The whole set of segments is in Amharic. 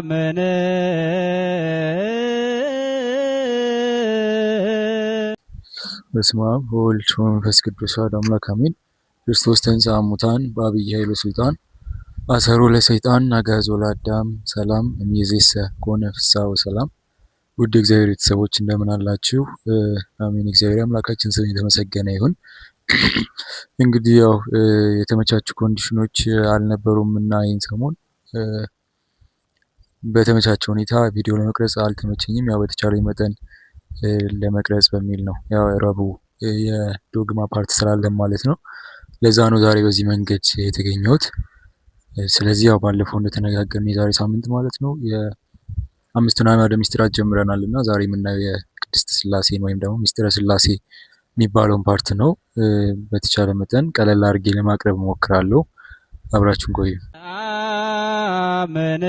አመነ በስመ አብ ወወልድ ወመንፈስ ቅዱስ አሐዱ አምላክ አሜን። ክርስቶስ ተንሥአ እሙታን በዐቢይ ኃይል ወሥልጣን አሰሮ ለሰይጣን አግዓዞ ለአዳም ሰላም እምይእዜሰ ኮነ ፍስሐ ወሰላም። ውድ እግዚአብሔር ቤተሰቦች እንደምን አላችሁ? አሜን። እግዚአብሔር አምላካችን ስም የተመሰገነ ይሁን። እንግዲህ ያው የተመቻቹ ኮንዲሽኖች አልነበሩም እና ይህን ሰሞን በተመቻቸ ሁኔታ ቪዲዮ ለመቅረጽ አልተመቸኝም። ያው በተቻለኝ መጠን ለመቅረጽ በሚል ነው። ያው ረቡዕ የዶግማ ፓርት ስላለን ማለት ነው። ለዛ ነው ዛሬ በዚህ መንገድ የተገኘሁት። ስለዚህ ያው ባለፈው እንደተነጋገርን የዛሬ ሳምንት ማለት ነው የአምስቱን አዕማደ ምስጢራት ጀምረናል እና ዛሬ የምናየው የቅድስት ሥላሴን ወይም ደግሞ ምስጢረ ሥላሴ የሚባለውን ፓርት ነው። በተቻለ መጠን ቀለል አድርጌ ለማቅረብ እሞክራለሁ። አብራችሁን ቆዩ። አመነ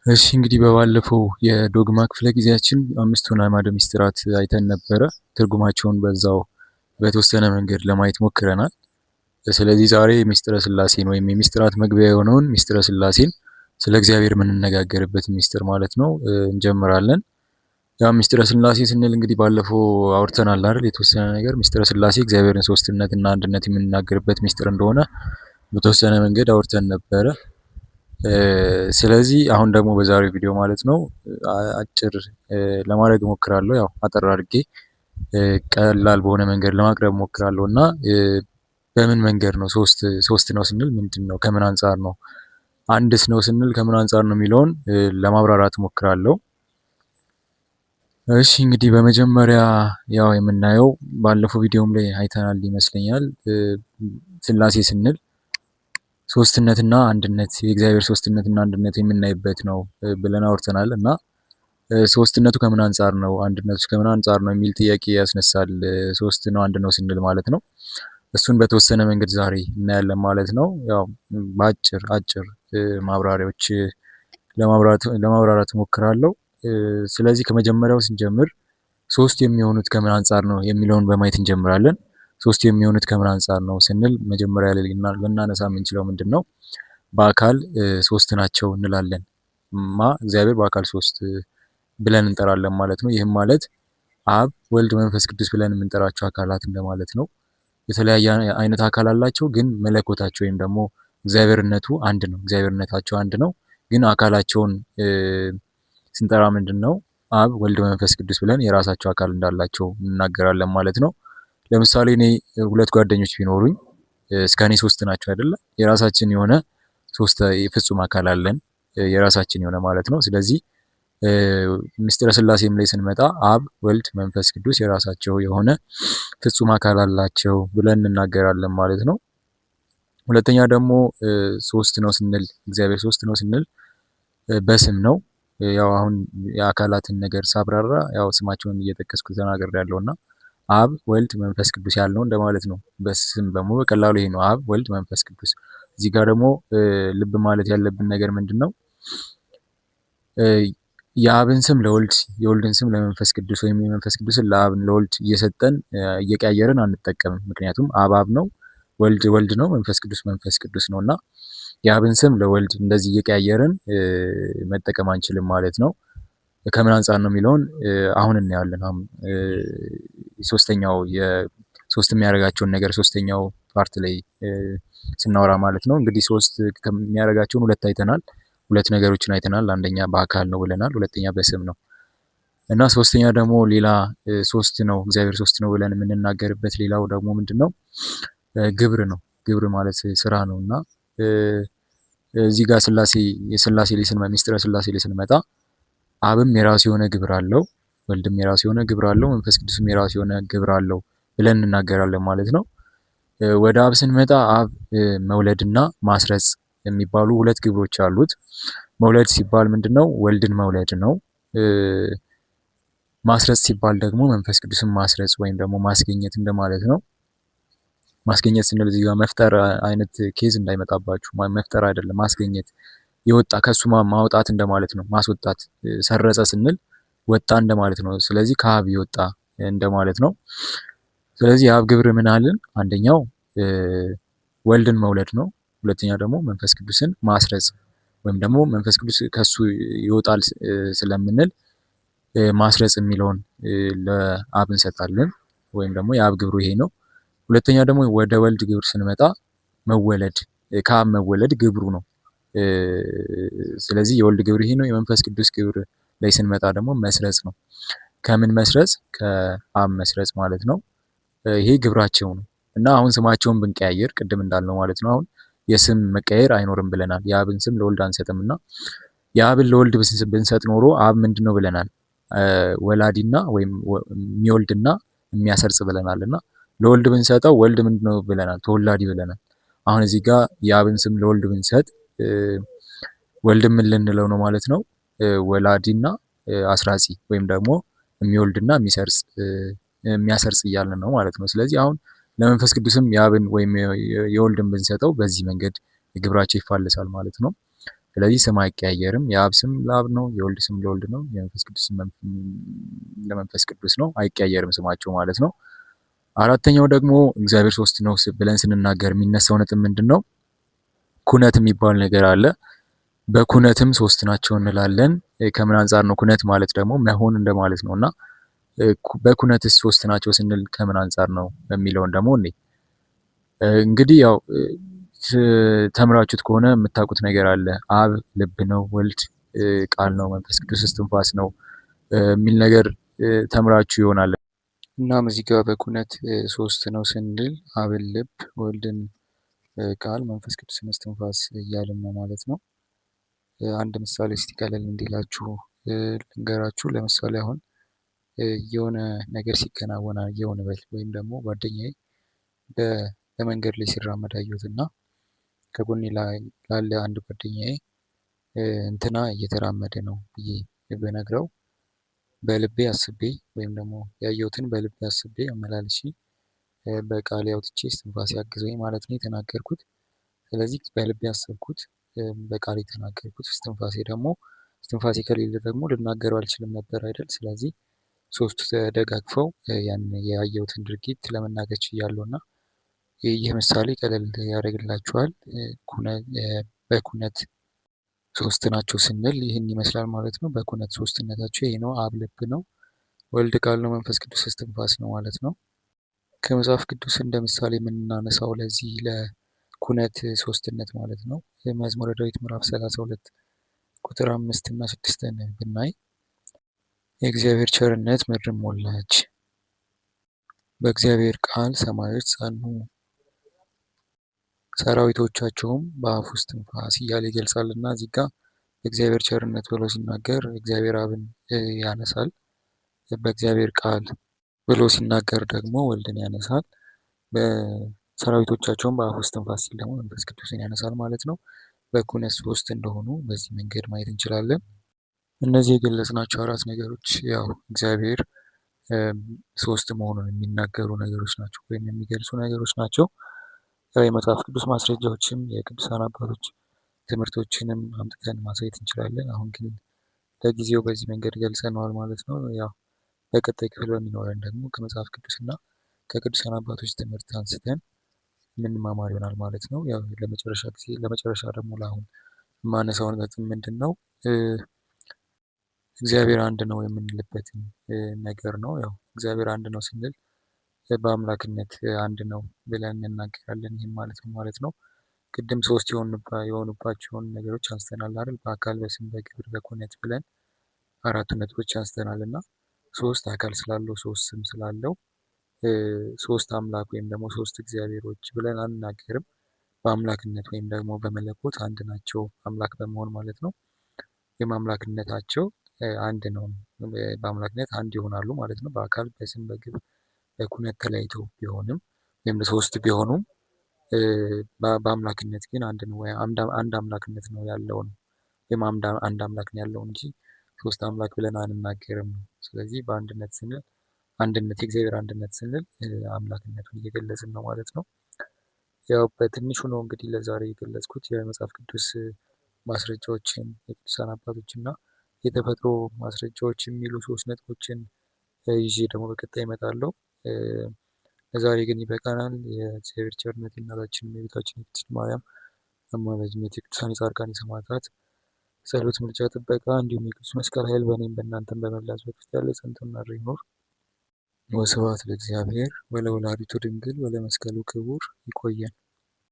እሺ እንግዲህ በባለፈው የዶግማ ክፍለ ጊዜያችን አምስቱን አዕማደ ምስጢራት አይተን ነበረ። ትርጉማቸውን በዛው በተወሰነ መንገድ ለማየት ሞክረናል። ስለዚህ ዛሬ ምስጢረ ሥላሴን ወይም የምስጢራት መግቢያ የሆነውን ምስጢረ ሥላሴን ስለ እግዚአብሔር የምንነጋገርበት ምስጢር ማለት ነው እንጀምራለን። ያው ምስጢረ ሥላሴ ስንል እንግዲህ ባለፈው አውርተናል አይደል? የተወሰነ ነገር ምስጢረ ሥላሴ እግዚአብሔርን ሶስትነትና አንድነት የምንናገርበት ምስጢር እንደሆነ በተወሰነ መንገድ አውርተን ነበረ። ስለዚህ አሁን ደግሞ በዛሬው ቪዲዮ ማለት ነው አጭር ለማድረግ እሞክራለሁ። ያው አጠር አድርጌ ቀላል በሆነ መንገድ ለማቅረብ እሞክራለሁ እና በምን መንገድ ነው ሶስት ነው ስንል ምንድን ነው? ከምን አንጻር ነው? አንድስ ነው ስንል ከምን አንጻር ነው የሚለውን ለማብራራት እሞክራለሁ። እሺ እንግዲህ በመጀመሪያ ያው የምናየው ባለፈው ቪዲዮም ላይ አይተናል ይመስለኛል። ሥላሴ ስንል ሶስትነትና አንድነት የእግዚአብሔር ሶስትነትና አንድነት የምናይበት ነው ብለን አውርተናል እና ሶስትነቱ ከምን አንጻር ነው፣ አንድነቱ ከምን አንጻር ነው የሚል ጥያቄ ያስነሳል። ሶስት ነው አንድ ነው ስንል ማለት ነው። እሱን በተወሰነ መንገድ ዛሬ እናያለን ማለት ነው። ያው አጭር ማብራሪያዎች ለማብራራት እሞክራለሁ። ስለዚህ ከመጀመሪያው ስንጀምር ሶስት የሚሆኑት ከምን አንጻር ነው የሚለውን በማየት እንጀምራለን። ሶስት የሚሆኑት ከምን አንጻር ነው ስንል መጀመሪያ ላይ ልናነሳ የምንችለው ምንድን ነው? በአካል ሶስት ናቸው እንላለን። እግዚአብሔር በአካል ሶስት ብለን እንጠራለን ማለት ነው። ይህም ማለት አብ፣ ወልድ፣ መንፈስ ቅዱስ ብለን የምንጠራቸው አካላት እንደማለት ነው። የተለያየ አይነት አካል አላቸው፣ ግን መለኮታቸው ወይም ደግሞ እግዚአብሔርነቱ አንድ ነው። እግዚአብሔርነታቸው አንድ ነው፣ ግን አካላቸውን ስንጠራ ምንድን ነው? አብ፣ ወልድ፣ መንፈስ ቅዱስ ብለን የራሳቸው አካል እንዳላቸው እንናገራለን ማለት ነው። ለምሳሌ እኔ ሁለት ጓደኞች ቢኖሩኝ እስከ እኔ ሶስት ናቸው አይደለ? የራሳችን የሆነ ሶስት ፍጹም አካል አለን፣ የራሳችን የሆነ ማለት ነው። ስለዚህ ምስጢረ ሥላሴም ላይ ስንመጣ አብ፣ ወልድ፣ መንፈስ ቅዱስ የራሳቸው የሆነ ፍጹም አካል አላቸው ብለን እንናገራለን ማለት ነው። ሁለተኛ ደግሞ ሶስት ነው ስንል እግዚአብሔር ሶስት ነው ስንል በስም ነው። ያው አሁን የአካላትን ነገር ሳብራራ ያው ስማቸውን እየጠቀስኩ ተናግሬያለሁ እና አብ፣ ወልድ፣ መንፈስ ቅዱስ ያልነው እንደማለት ነው። በስም ደግሞ በቀላሉ ይሄ ነው፣ አብ፣ ወልድ፣ መንፈስ ቅዱስ። እዚህ ጋር ደግሞ ልብ ማለት ያለብን ነገር ምንድን ነው? የአብን ስም ለወልድ የወልድን ስም ለመንፈስ ቅዱስ ወይም የመንፈስ ቅዱስን ለአብ ለወልድ እየሰጠን እየቀያየርን አንጠቀምም። ምክንያቱም አብ አብ ነው፣ ወልድ ወልድ ነው፣ መንፈስ ቅዱስ መንፈስ ቅዱስ ነው እና የአብን ስም ለወልድ እንደዚህ እየቀያየርን መጠቀም አንችልም ማለት ነው። ከምን አንጻር ነው የሚለውን አሁን እናያለን። አሁን ሶስተኛው ሶስት የሚያደርጋቸውን ነገር ሶስተኛው ፓርት ላይ ስናወራ ማለት ነው። እንግዲህ ሶስት ከሚያደርጋቸውን ሁለት አይተናል። ሁለት ነገሮችን አይተናል። አንደኛ በአካል ነው ብለናል፣ ሁለተኛ በስም ነው እና ሶስተኛ ደግሞ ሌላ ሶስት ነው እግዚአብሔር ሶስት ነው ብለን የምንናገርበት ሌላው ደግሞ ምንድን ነው? ግብር ነው። ግብር ማለት ስራ ነው እና እዚህ ጋር የሥላሴ ላይ ስንመጣ ምስጢረ ሥላሴ ላይ ስንመጣ አብም የራሱ የሆነ ግብር አለው፣ ወልድም የራሱ የሆነ ግብር አለው፣ መንፈስ ቅዱስም የራሱ የሆነ ግብር አለው ብለን እንናገራለን ማለት ነው። ወደ አብ ስንመጣ አብ መውለድና ማስረጽ የሚባሉ ሁለት ግብሮች አሉት። መውለድ ሲባል ምንድነው? ወልድን መውለድ ነው። ማስረጽ ሲባል ደግሞ መንፈስ ቅዱስን ማስረጽ ወይም ደግሞ ማስገኘት እንደማለት ነው። ማስገኘት ስንል እዚህ ጋር መፍጠር አይነት ኬዝ እንዳይመጣባችሁ፣ መፍጠር አይደለም፣ ማስገኘት የወጣ ከሱ ማውጣት እንደማለት ነው። ማስወጣት ሰረጸ ስንል ወጣ እንደማለት ነው። ስለዚህ ከአብ የወጣ እንደማለት ነው። ስለዚህ የአብ ግብር ምን አለን? አንደኛው ወልድን መውለድ ነው። ሁለተኛ ደግሞ መንፈስ ቅዱስን ማስረጽ ወይም ደግሞ መንፈስ ቅዱስ ከሱ ይወጣል ስለምንል ማስረጽ የሚለውን ለአብ እንሰጣለን። ወይም ደግሞ የአብ ግብሩ ይሄ ነው። ሁለተኛ ደግሞ ወደ ወልድ ግብር ስንመጣ መወለድ፣ ከአብ መወለድ ግብሩ ነው። ስለዚህ የወልድ ግብር ይሄ ነው። የመንፈስ ቅዱስ ግብር ላይ ስንመጣ ደግሞ መስረጽ ነው። ከምን መስረጽ? ከአብ መስረጽ ማለት ነው። ይሄ ግብራቸው ነው እና አሁን ስማቸውን ብንቀያየር ቅድም እንዳልነው ማለት ነው። አሁን የስም መቀየር አይኖርም ብለናል። የአብን ስም ለወልድ አንሰጥም እና የአብን ለወልድ ብንሰጥ ኖሮ አብ ምንድን ነው ብለናል? ወላዲና ወይም የሚወልድና የሚያሰርጽ ብለናል እና ለወልድ ብንሰጠው ወልድ ምንድን ነው ብለናል? ተወላዲ ብለናል። አሁን እዚህ ጋር የአብን ስም ለወልድ ብንሰጥ ወልድ ምን ልንለው ነው ማለት ነው? ወላዲና አስራጺ ወይም ደግሞ የሚወልድና የሚያሰርጽ እያልን ነው ማለት ነው። ስለዚህ አሁን ለመንፈስ ቅዱስም የአብን ወይም የወልድን ብንሰጠው በዚህ መንገድ ግብራቸው ይፋለሳል ማለት ነው። ስለዚህ ስም አይቀያየርም። የአብ ስም ለአብ ነው፣ የወልድ ስም ለወልድ ነው፣ የመንፈስ ቅዱስ ስም ለመንፈስ ቅዱስ ነው። አይቀያየርም ስማቸው ማለት ነው። አራተኛው ደግሞ እግዚአብሔር ሶስት ነው ብለን ስንናገር የሚነሳው ነጥብ ምንድን ነው? ኩነት የሚባል ነገር አለ። በኩነትም ሶስት ናቸው እንላለን። ከምን አንጻር ነው? ኩነት ማለት ደግሞ መሆን እንደማለት ነው እና በኩነትስ ሶስት ናቸው ስንል ከምን አንጻር ነው የሚለውን ደግሞ እንግዲህ ያው ተምራችሁት ከሆነ የምታውቁት ነገር አለ። አብ ልብ ነው፣ ወልድ ቃል ነው፣ መንፈስ ቅዱስ እስትንፋስ ነው የሚል ነገር ተምራችሁ ይሆናል። እናም እዚህ ጋር በኩነት ሶስት ነው ስንል አብን ልብ፣ ወልድን ቃል፣ መንፈስ ቅዱስን እስትንፋስ እያልን ነው ማለት ነው። አንድ ምሳሌ እስቲ ቀለል እንዲላችሁ ልንገራችሁ። ለምሳሌ አሁን የሆነ ነገር ሲከናወን አየሁ እንበል፣ ወይም ደግሞ ጓደኛዬ በመንገድ ላይ ሲራመድ አየሁት እና ከጎኔ ላለ አንድ ጓደኛዬ እንትና እየተራመደ ነው ብዬ ብነግረው በልቤ አስቤ ወይም ደግሞ ያየሁትን በልቤ አስቤ አመላልሼ በቃሌ አውጥቼ እስትንፋሴ አግዘኝ ማለት ነው የተናገርኩት። ስለዚህ በልቤ ያሰብኩት በቃል የተናገርኩት እስትንፋሴ ከሌለ ደግሞ ልናገረው አልችልም ነበር አይደል? ስለዚህ ሶስቱ ተደጋግፈው ያን ያየሁትን ድርጊት ለመናገር ችያለሁ እና ይህ ምሳሌ ቀለል ያደርግላችኋል። በኩነት ሶስት ናቸው ስንል ይህን ይመስላል ማለት ነው። በኩነት ሶስትነታቸው ይሄ ነው። አብ ልብ ነው፣ ወልድ ቃል ነው፣ መንፈስ ቅዱስ እስትንፋስ ነው ማለት ነው። ከመጽሐፍ ቅዱስ እንደ ምሳሌ የምናነሳው ለዚህ ለኩነት ሶስትነት ማለት ነው መዝሙረ ዳዊት ምዕራፍ 32 ቁጥር 5 እና 6ን ብናይ የእግዚአብሔር ቸርነት ምድርን ሞላች፣ በእግዚአብሔር ቃል ሰማዮች ጸኑ፣ ሰራዊቶቻቸውም በአፉ እስትንፋስ እያለ ይገልጻል እና እዚህ ጋር በእግዚአብሔር ቸርነት ብሎ ሲናገር እግዚአብሔር አብን ያነሳል። በእግዚአብሔር ቃል ብሎ ሲናገር ደግሞ ወልድን ያነሳል። በሰራዊቶቻቸውም በአፉ እስትንፋስ ሲል ደግሞ መንፈስ ቅዱስን ያነሳል ማለት ነው። በኩነት ሶስት እንደሆኑ በዚህ መንገድ ማየት እንችላለን። እነዚህ የገለጽናቸው አራት ነገሮች ያው እግዚአብሔር ሶስት መሆኑን የሚናገሩ ነገሮች ናቸው ወይም የሚገልጹ ነገሮች ናቸው። የመጽሐፍ ቅዱስ ማስረጃዎችም የቅዱሳን አባቶች ትምህርቶችንም አምጥተን ማሳየት እንችላለን። አሁን ግን ለጊዜው በዚህ መንገድ ገልጸነዋል ማለት ነው። ያው በቀጣይ ክፍል በሚኖረን ደግሞ ከመጽሐፍ ቅዱስ እና ከቅዱሳን አባቶች ትምህርት አንስተን የምንማማር ይሆናል ማለት ነው። ያው ለመጨረሻ ደግሞ ለአሁን የማነሳውን ነጥብ ምንድን ነው? እግዚአብሔር አንድ ነው የምንልበትን ነገር ነው። ያው እግዚአብሔር አንድ ነው ስንል በአምላክነት አንድ ነው ብለን እንናገራለን። ይህም ማለት ነው ቅድም ሶስት የሆኑባቸውን ነገሮች አንስተናል አይደል? በአካል በስም በግብር በኩነት ብለን አራቱ ነጥቦች አንስተናል እና ሶስት አካል ስላለው ሶስት ስም ስላለው ሶስት አምላክ ወይም ደግሞ ሶስት እግዚአብሔሮች ብለን አንናገርም። በአምላክነት ወይም ደግሞ በመለኮት አንድ ናቸው አምላክ በመሆን ማለት ነው። የማምላክነታቸው አንድ ነው። በአምላክነት አንድ ይሆናሉ ማለት ነው። በአካል በስም በግብር በኩነት ተለያይተው ቢሆንም ወይም ሶስት ቢሆኑም በአምላክነት ግን አንድ ነው። አንድ አምላክነት ነው ያለው ነው ወይም አንድ አምላክ ነው ያለው እንጂ ሶስት አምላክ ብለን አንናገርም። ስለዚህ በአንድነት ስንል የእግዚአብሔር አንድነት ስንል አምላክነቱን እየገለጽን ነው ማለት ነው። ያው በትንሹ ነው እንግዲህ ለዛሬ የገለጽኩት የመጽሐፍ ቅዱስ ማስረጃዎችን የቅዱሳን አባቶች እና የተፈጥሮ ማስረጃዎች የሚሉ ሶስት ነጥቦችን ይዤ ደግሞ በቀጣይ እመጣለሁ። ለዛሬ ግን ይበቃናል። የእግዚአብሔር ቸርነት የእናታችን የቤታችን የቅድስት ማርያም አማላጅነት የቅዱሳን የጻድቃን የሰማዕታት ጸሎት፣ ምልጃ፣ ጥበቃ እንዲሁም የቅዱስ መስቀል ኃይል በእኔም በእናንተም በመላ ሕዝበ ክርስቲያን ላይ ጸንቶ ይኑር። ወስብሐት ለእግዚአብሔር ወለወላዲቱ ድንግል ወለመስቀሉ ክቡር። ይቆየን።